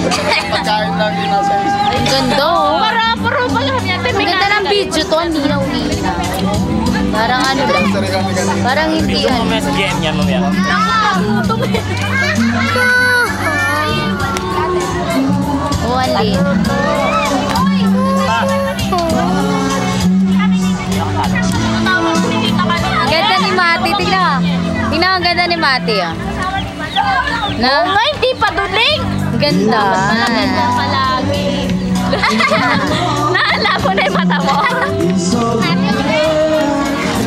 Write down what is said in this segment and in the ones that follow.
Pagkain lang din nasa isa. Ang ganda oh. Paro pa lang yan. Ang ganda ng video to, ang linaw-linaw. Parang ano lang. Parang hindi Gusto mo ano. mamaya sa GM yan mamaya. Nakukutom eh. Oh, alin. Ang ganda ni Mati. Tingnan. Tingnan ang ganda ni Mati ah. Na? Oo nga, hindi pa duling. Ang ganda. Maganda palagi. Naalala mo na yung mata mo.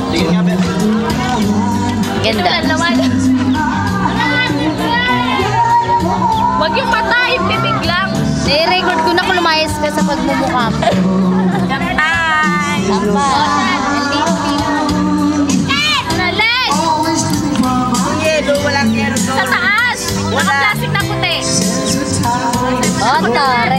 Tingin nga, Ben. Ganda. Naman. Wag yung mata, yung bibig lang. I-record ko na kung lumayas ka sa pagmumukha mo. Kampay. Tama. Sa taas! Naka-plastic na puti. Oh, tare.